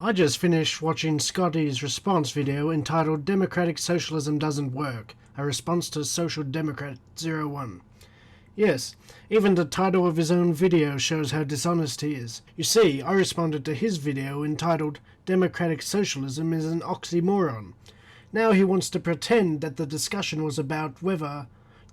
I just finished watching Scotty's response video entitled Democratic Socialism Doesn't Work, a response to Social Democrat 01. Yes, even the title of his own video shows how dishonest he is. You see, I responded to his video entitled Democratic Socialism is an Oxymoron. Now he wants to pretend that the discussion was about whether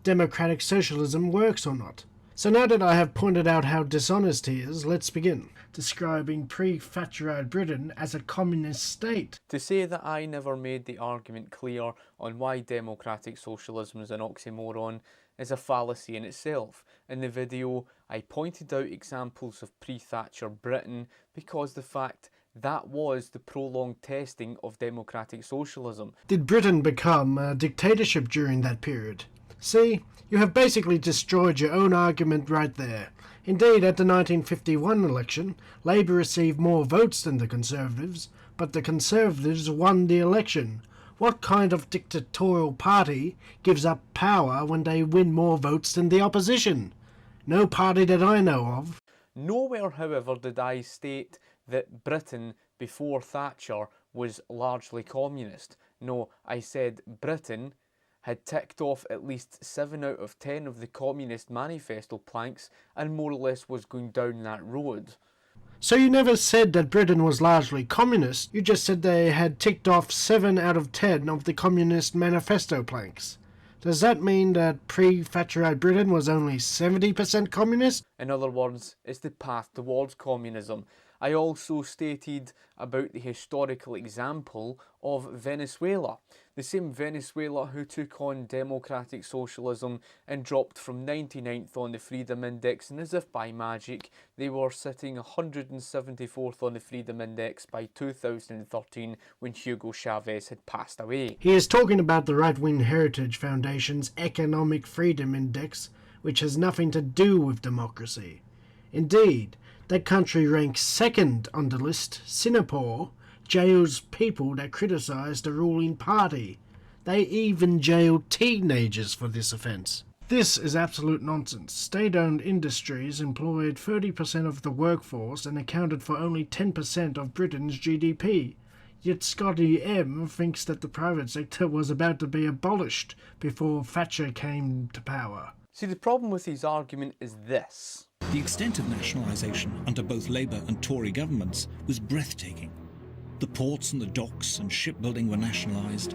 democratic socialism works or not. So now that I have pointed out how dishonest he is, let's begin. Describing pre-Thatcherite Britain as a communist state. To say that I never made the argument clear on why democratic socialism is an oxymoron is a fallacy in itself. In the video, I pointed out examples of pre-Thatcher Britain because the fact that was the prolonged testing of democratic socialism. Did Britain become a dictatorship during that period? See, you have basically destroyed your own argument right there. Indeed, at the 1951 election, Labour received more votes than the Conservatives, but the Conservatives won the election. What kind of dictatorial party gives up power when they win more votes than the opposition? No party that I know of. Nowhere, however, did I state that Britain before Thatcher was largely communist. No, I said Britain had ticked off at least 7 out of 10 of the Communist Manifesto planks and more or less was going down that road. So you never said that Britain was largely communist, you just said they had ticked off 7 out of 10 of the Communist Manifesto planks. Does that mean that pre-Thatcherite Britain was only 70% communist? In other words, it's the path towards communism. I also stated about the historical example of Venezuela. The same Venezuela who took on democratic socialism and dropped from 99th on the Freedom Index, and as if by magic, they were sitting 174th on the Freedom Index by 2013 when Hugo Chavez had passed away. He is talking about the Right-Wing Heritage Foundation's Economic Freedom Index, which has nothing to do with democracy. Indeed, that country ranks second on the list. Singapore jails people that criticise the ruling party. They even jail teenagers for this offence. This is absolute nonsense. State-owned industries employed 30% of the workforce and accounted for only 10% of Britain's GDP. Yet ScottyM thinks that the private sector was about to be abolished before Thatcher came to power. See, the problem with his argument is this. The extent of nationalisation under both Labour and Tory governments was breathtaking. The ports and the docks and shipbuilding were nationalised.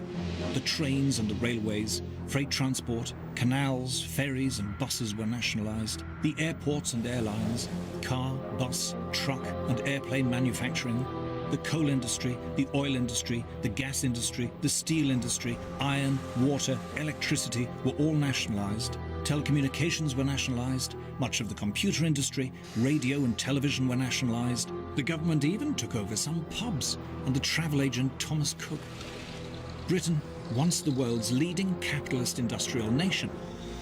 The trains and the railways, freight transport, canals, ferries and buses were nationalised. The airports and airlines, car, bus, truck and airplane manufacturing, the coal industry, the oil industry, the gas industry, the steel industry, iron, water, electricity were all nationalised. Telecommunications were nationalised, much of the computer industry, radio and television were nationalised. The government even took over some pubs and the travel agent Thomas Cook. Britain, once the world's leading capitalist industrial nation,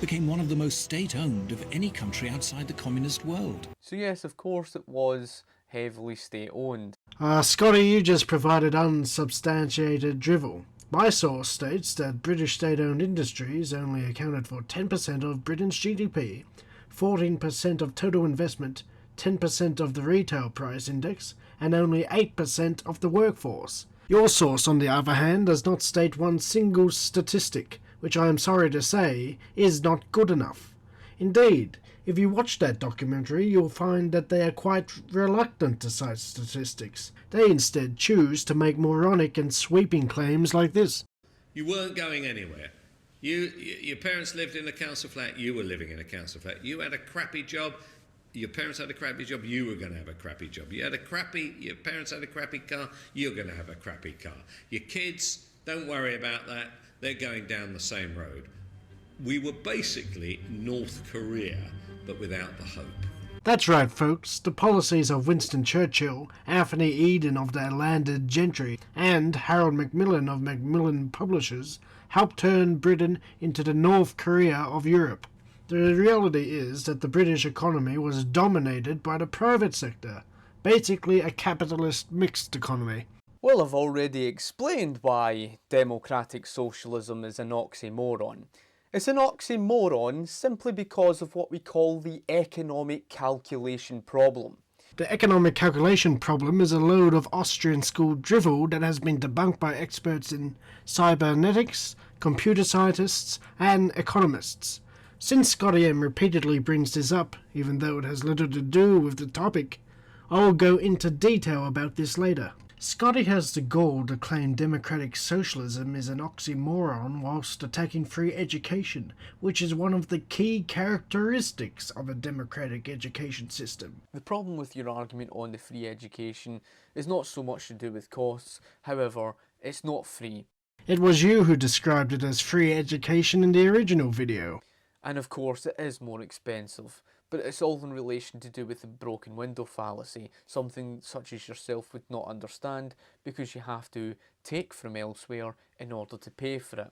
became one of the most state-owned of any country outside the communist world. So yes, of course it was heavily state-owned. Scotty, you just provided unsubstantiated drivel. My source states that British state-owned industries only accounted for 10% of Britain's GDP, 14% of total investment, 10% of the retail price index, and only 8% of the workforce. Your source, on the other hand, does not state one single statistic, which I am sorry to say is not good enough. Indeed, if you watch that documentary, you'll find that they are quite reluctant to cite statistics. They instead choose to make moronic and sweeping claims like this. You weren't going anywhere. Your parents lived in a council flat, you were living in a council flat. You had a crappy job, your parents had a crappy job, you were going to have a crappy job. Your parents had a crappy car, you're going to have a crappy car. Your kids, don't worry about that, they're going down the same road. We were basically North Korea, but without the hope. That's right, folks. The policies of Winston Churchill, Anthony Eden of the landed gentry, and Harold Macmillan of Macmillan Publishers helped turn Britain into the North Korea of Europe. The reality is that the British economy was dominated by the private sector, basically a capitalist mixed economy. Well, I've already explained why democratic socialism is an oxymoron. It's an oxymoron simply because of what we call the economic calculation problem. The economic calculation problem is a load of Austrian school drivel that has been debunked by experts in cybernetics, computer scientists, and economists. Since ScottyM repeatedly brings this up, even though it has little to do with the topic, I will go into detail about this later. Scotty has the gall to claim democratic socialism is an oxymoron whilst attacking free education, which is one of the key characteristics of a democratic education system. The problem with your argument on the free education is not so much to do with costs, however, it's not free. It was you who described it as free education in the original video. And of course it is more expensive, but it's all in relation to do with the broken window fallacy, something such as yourself would not understand because you have to take from elsewhere in order to pay for it.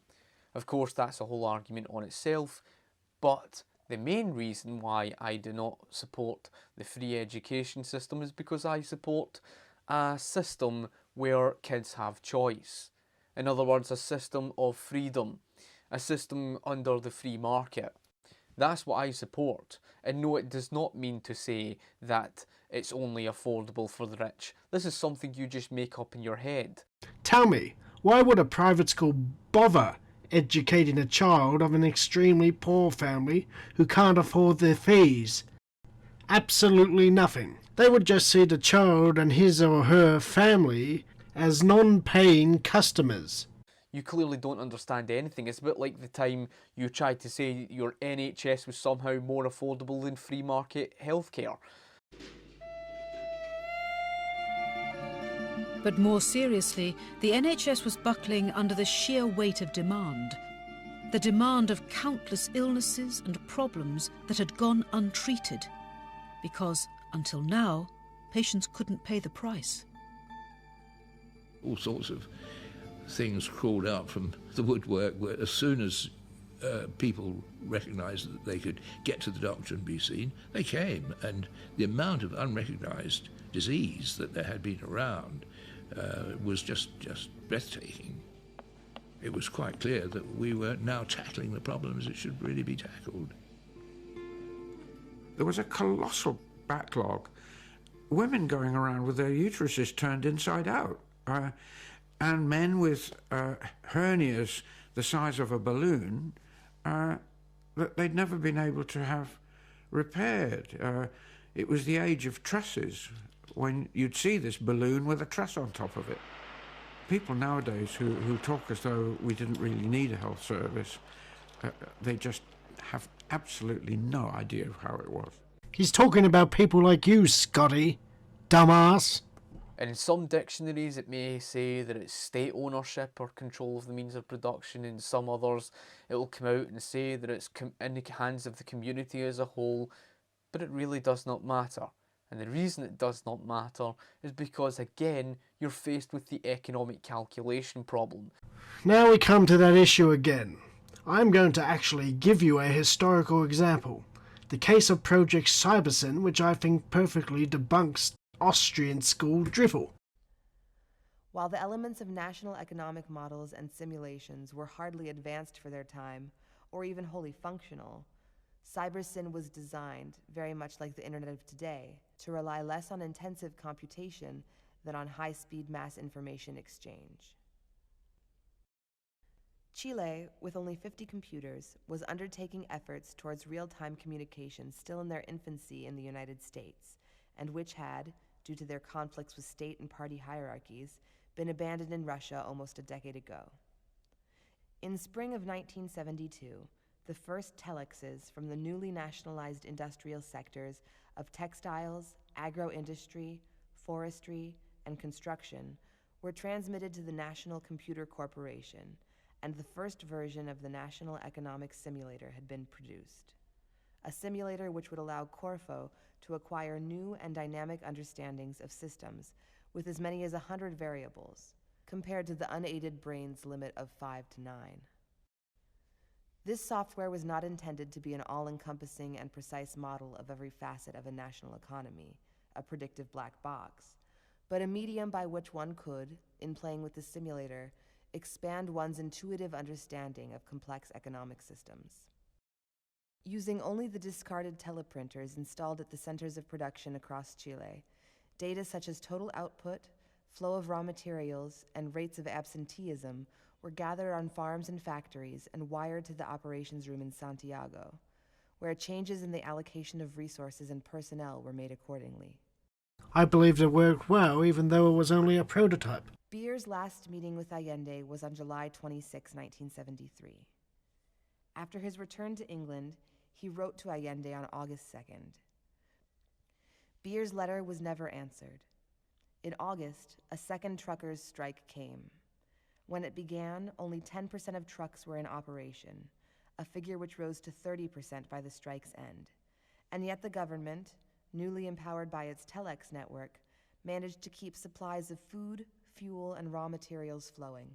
Of course that's a whole argument on itself, but the main reason why I do not support the free education system is because I support a system where kids have choice. In other words, a system of freedom, a system under the free market. That's what I support. And no, it does not mean to say that it's only affordable for the rich. This is something you just make up in your head. Tell me, why would a private school bother educating a child of an extremely poor family who can't afford their fees? Absolutely nothing. They would just see the child and his or her family as non-paying customers. You clearly don't understand anything. It's a bit like the time you tried to say your NHS was somehow more affordable than free market healthcare. But more seriously, the NHS was buckling under the sheer weight of demand. The demand of countless illnesses and problems that had gone untreated. Because, until now, patients couldn't pay the price. All sorts of things crawled out from the woodwork where as soon as people recognised that they could get to the doctor and be seen, they came. And the amount of unrecognised disease that there had been around was just breathtaking. It was quite clear that we were now tackling the problems that should really be tackled. There was a colossal backlog. Women going around with their uteruses turned inside out. And men with hernias the size of a balloon that they'd never been able to have repaired. It was the age of trusses, when you'd see this balloon with a truss on top of it. People nowadays who talk as though we didn't really need a health service, they just have absolutely no idea of how it was. He's talking about people like you, Scotty. Dumbass. And in some dictionaries it may say that it's state ownership or control of the means of production. In some others it will come out and say that it's in the hands of the community as a whole. But it really does not matter. And the reason it does not matter is because, again, you're faced with the economic calculation problem. Now we come to that issue again. I'm going to actually give you a historical example. The case of Project Cybersyn, which I think perfectly debunks Austrian school drivel. While the elements of national economic models and simulations were hardly advanced for their time, or even wholly functional, Cybersyn was designed, very much like the internet of today, to rely less on intensive computation than on high-speed mass information exchange. Chile, with only 50 computers, was undertaking efforts towards real-time communication still in their infancy in the United States, and which had, due to their conflicts with state and party hierarchies, been abandoned in Russia almost a decade ago. In spring of 1972, the first telexes from the newly nationalized industrial sectors of textiles, agro-industry, forestry, and construction were transmitted to the National Computer Corporation, and the first version of the National Economic Simulator had been produced. A simulator which would allow Corfo to acquire new and dynamic understandings of systems with as many as 100 variables, compared to the unaided brain's limit of 5 to 9. This software was not intended to be an all-encompassing and precise model of every facet of a national economy, a predictive black box, but a medium by which one could, in playing with the simulator, expand one's intuitive understanding of complex economic systems. Using only the discarded teleprinters installed at the centers of production across Chile, Data such as total output, flow of raw materials, and rates of absenteeism were gathered on farms and factories and wired to the operations room in Santiago, where changes in the allocation of resources and personnel were made accordingly. I believed it worked well, even though it was only a prototype. Beer's last meeting with Allende was on July 26, 1973. After his return to England, he wrote to Allende on August 2nd. Beer's letter was never answered. In August, a second truckers' strike came. When it began, only 10% of trucks were in operation, a figure which rose to 30% by the strike's end. And yet the government, newly empowered by its telex network, managed to keep supplies of food, fuel, and raw materials flowing.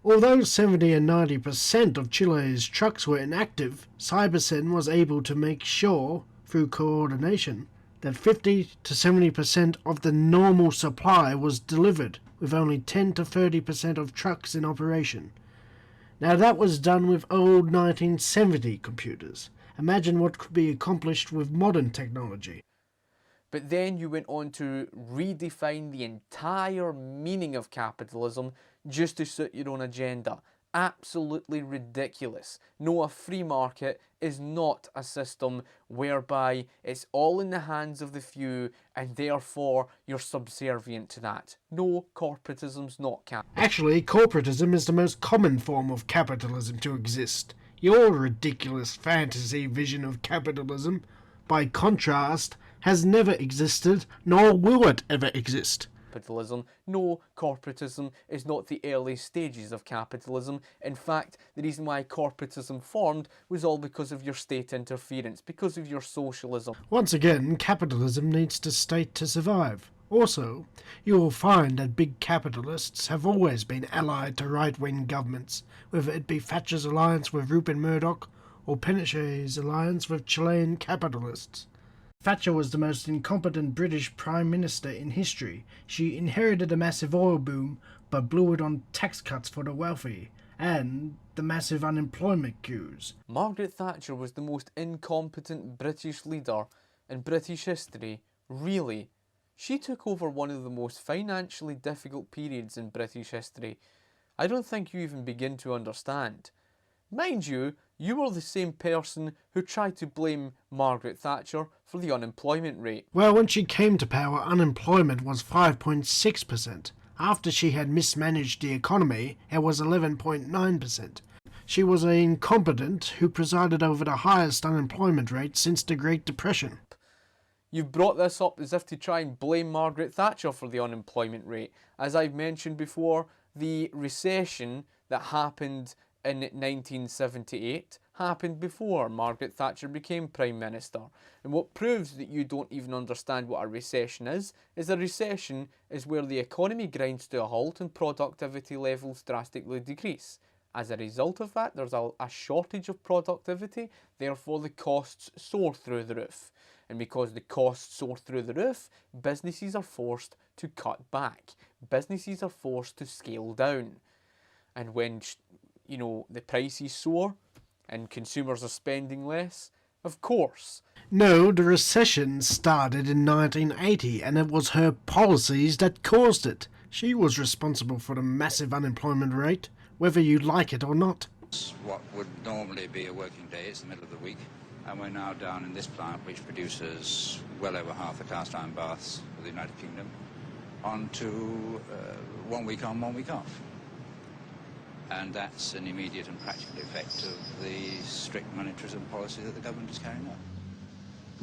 Although 70 and 90% of Chile's trucks were inactive, Cybersyn was able to make sure, through coordination, that 50 to 70% of the normal supply was delivered, with only 10 to 30% of trucks in operation. Now that was done with old 1970 computers. Imagine what could be accomplished with modern technology. But then you went on to redefine the entire meaning of capitalism just to suit your own agenda. Absolutely ridiculous. No, a free market is not a system whereby it's all in the hands of the few and therefore you're subservient to that. No, corporatism's not capitalism. Actually, corporatism is the most common form of capitalism to exist. Your ridiculous fantasy vision of capitalism, by contrast, has never existed, nor will it ever exist. Capitalism. No, corporatism is not the early stages of capitalism. In fact, the reason why corporatism formed was all because of your state interference, because of your socialism. Once again, capitalism needs the state to survive. Also, you will find that big capitalists have always been allied to right-wing governments, whether it be Thatcher's alliance with Rupert Murdoch or Pinochet's alliance with Chilean capitalists. Thatcher was the most incompetent British Prime Minister in history. She inherited a massive oil boom, but blew it on tax cuts for the wealthy, and the massive unemployment queues. Margaret Thatcher was the most incompetent British leader in British history, really. She took over one of the most financially difficult periods in British history. I don't think you even begin to understand. Mind you, you were the same person who tried to blame Margaret Thatcher for the unemployment rate. Well, when she came to power, unemployment was 5.6%. After she had mismanaged the economy, it was 11.9%. She was an incompetent who presided over the highest unemployment rate since the Great Depression. You've brought this up as if to try and blame Margaret Thatcher for the unemployment rate. As I've mentioned before, the recession that happened in 1978 happened before Margaret Thatcher became Prime Minister. And what proves that you don't even understand what a recession is a recession is where the economy grinds to a halt and productivity levels drastically decrease. As a result of that, there's a shortage of productivity, therefore the costs soar through the roof. And because the costs soar through the roof, businesses are forced to cut back. Businesses are forced to scale down. And when the prices soar and consumers are spending less, of course. No, the recession started in 1980 and it was her policies that caused it. She was responsible for the massive unemployment rate, whether you like it or not. What would normally be a working day, it's the middle of the week, and we're now down in this plant which produces well over half the cast iron baths for the United Kingdom, onto 1 week on, 1 week off. And that's an immediate and practical effect of the strict monetarism policy that the government is carrying out.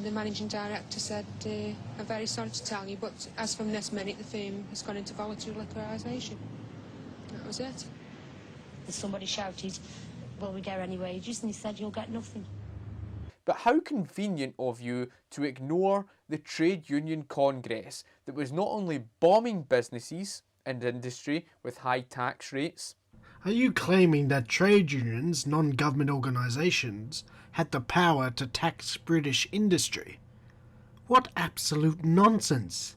The managing director said, I'm very sorry to tell you, but as from this minute, the firm has gone into voluntary liquidation. That was it. Somebody shouted, will we get any wages? And he said, you'll get nothing. But how convenient of you to ignore the trade union congress that was not only bombing businesses and industry with high tax rates. Are you claiming that trade unions, non-government organisations, had the power to tax British industry? What absolute nonsense!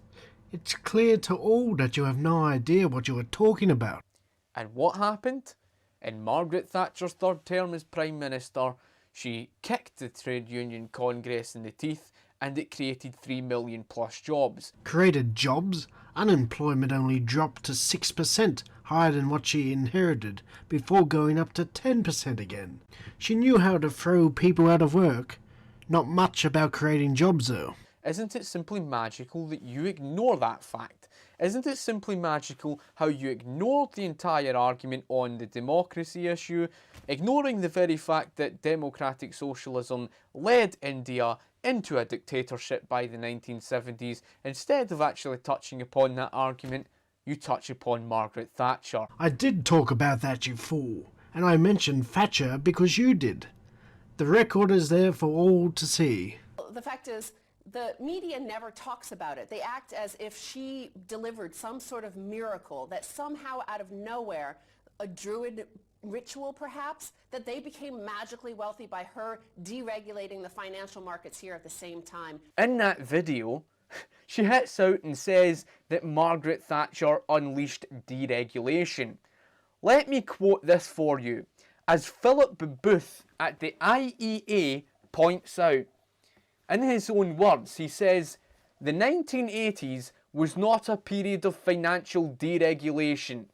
It's clear to all that you have no idea what you are talking about. And what happened? In Margaret Thatcher's third term as Prime Minister, she kicked the trade union congress in the teeth and it created 3 million plus jobs. Created jobs? Unemployment only dropped to 6%, higher than what she inherited, before going up to 10% again. She knew how to throw people out of work. Not much about creating jobs, though. Isn't it simply magical that you ignore that fact? Isn't it simply magical how you ignored the entire argument on the democracy issue, ignoring the very fact that democratic socialism led India into a dictatorship by the 1970s? Instead of actually touching upon that argument, you touch upon Margaret Thatcher. I did talk about that, you fool, and I mentioned Thatcher because you did. The record is there for all to see. The fact is, the media never talks about it. They act as if she delivered some sort of miracle, that somehow out of nowhere, a druid ritual perhaps, that they became magically wealthy by her deregulating the financial markets here at the same time. In that video, she hits out and says that Margaret Thatcher unleashed deregulation. Let me quote this for you. As Philip Booth at the IEA points out, in his own words, he says, the 1980s was not a period of financial deregulation.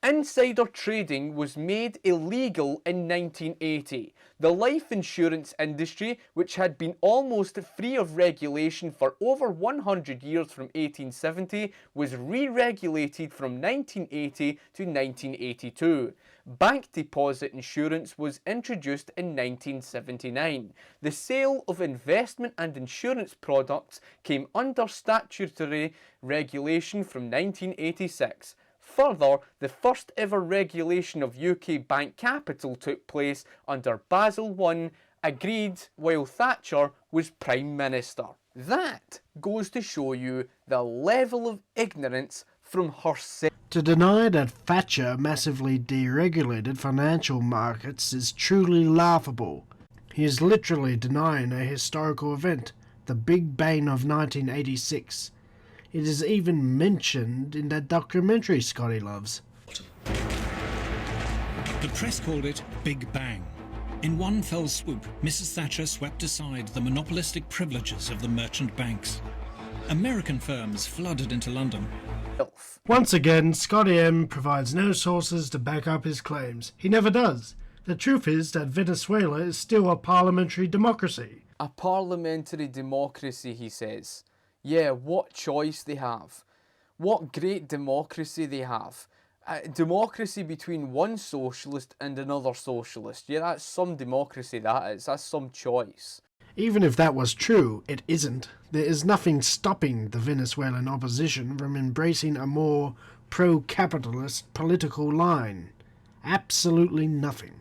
Insider trading was made illegal in 1980. The life insurance industry, which had been almost free of regulation for over 100 years from 1870, was re-regulated from 1980 to 1982. Bank deposit insurance was introduced in 1979. The sale of investment and insurance products came under statutory regulation from 1986. Further, the first ever regulation of UK bank capital took place under Basel I, agreed while Thatcher was Prime Minister. That goes to show you the level of ignorance from herself. To deny that Thatcher massively deregulated financial markets is truly laughable. He is literally denying a historical event, the Big Bang of 1986. It is even mentioned in that documentary Scotty loves. The press called it Big Bang. In one fell swoop, Mrs. Thatcher swept aside the monopolistic privileges of the merchant banks. American firms flooded into London. Once again, ScottyM provides no sources to back up his claims. He never does. The truth is that Venezuela is still a parliamentary democracy. A parliamentary democracy, he says. Yeah, what choice they have. What great democracy they have. A democracy between one socialist and another socialist. Yeah, that's some democracy, that is. That's some choice. Even if that was true, it isn't. There is nothing stopping the Venezuelan opposition from embracing a more pro-capitalist political line. Absolutely nothing.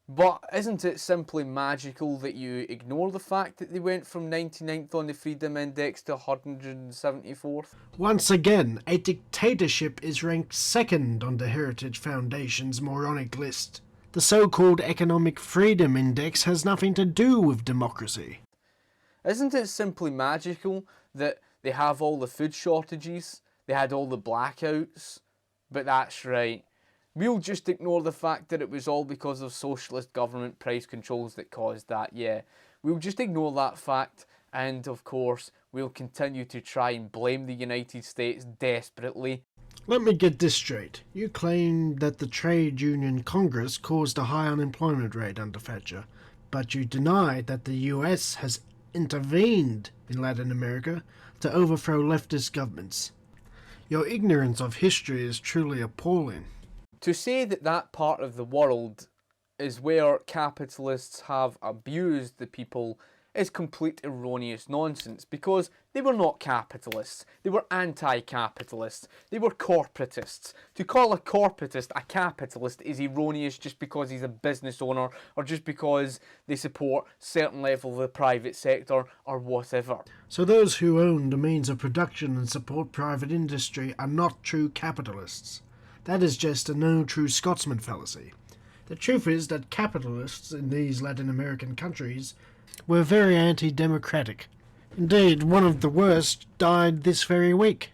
But isn't it simply magical that you ignore the fact that they went from 99th on the Freedom Index to 174th? Once again, a dictatorship is ranked second on the Heritage Foundation's moronic list. The so-called Economic Freedom Index has nothing to do with democracy. Isn't it simply magical that they have all the food shortages, they had all the blackouts? But that's right. We'll just ignore the fact that it was all because of socialist government price controls that caused that, yeah. We'll just ignore that fact, and of course, we'll continue to try and blame the United States desperately. Let me get this straight. You claim that the Trade Union Congress caused a high unemployment rate under Thatcher, but you deny that the US has intervened in Latin America to overthrow leftist governments. Your ignorance of history is truly appalling. To say that that part of the world is where capitalists have abused the people is complete erroneous nonsense, because they were not capitalists, they were anti-capitalists, they were corporatists. To call a corporatist a capitalist is erroneous just because he's a business owner or just because they support certain level of the private sector or whatever. So those who own the means of production and support private industry are not true capitalists. That is just a no true Scotsman fallacy. The truth is that capitalists in these Latin American countries were very anti-democratic. Indeed, one of the worst died this very week.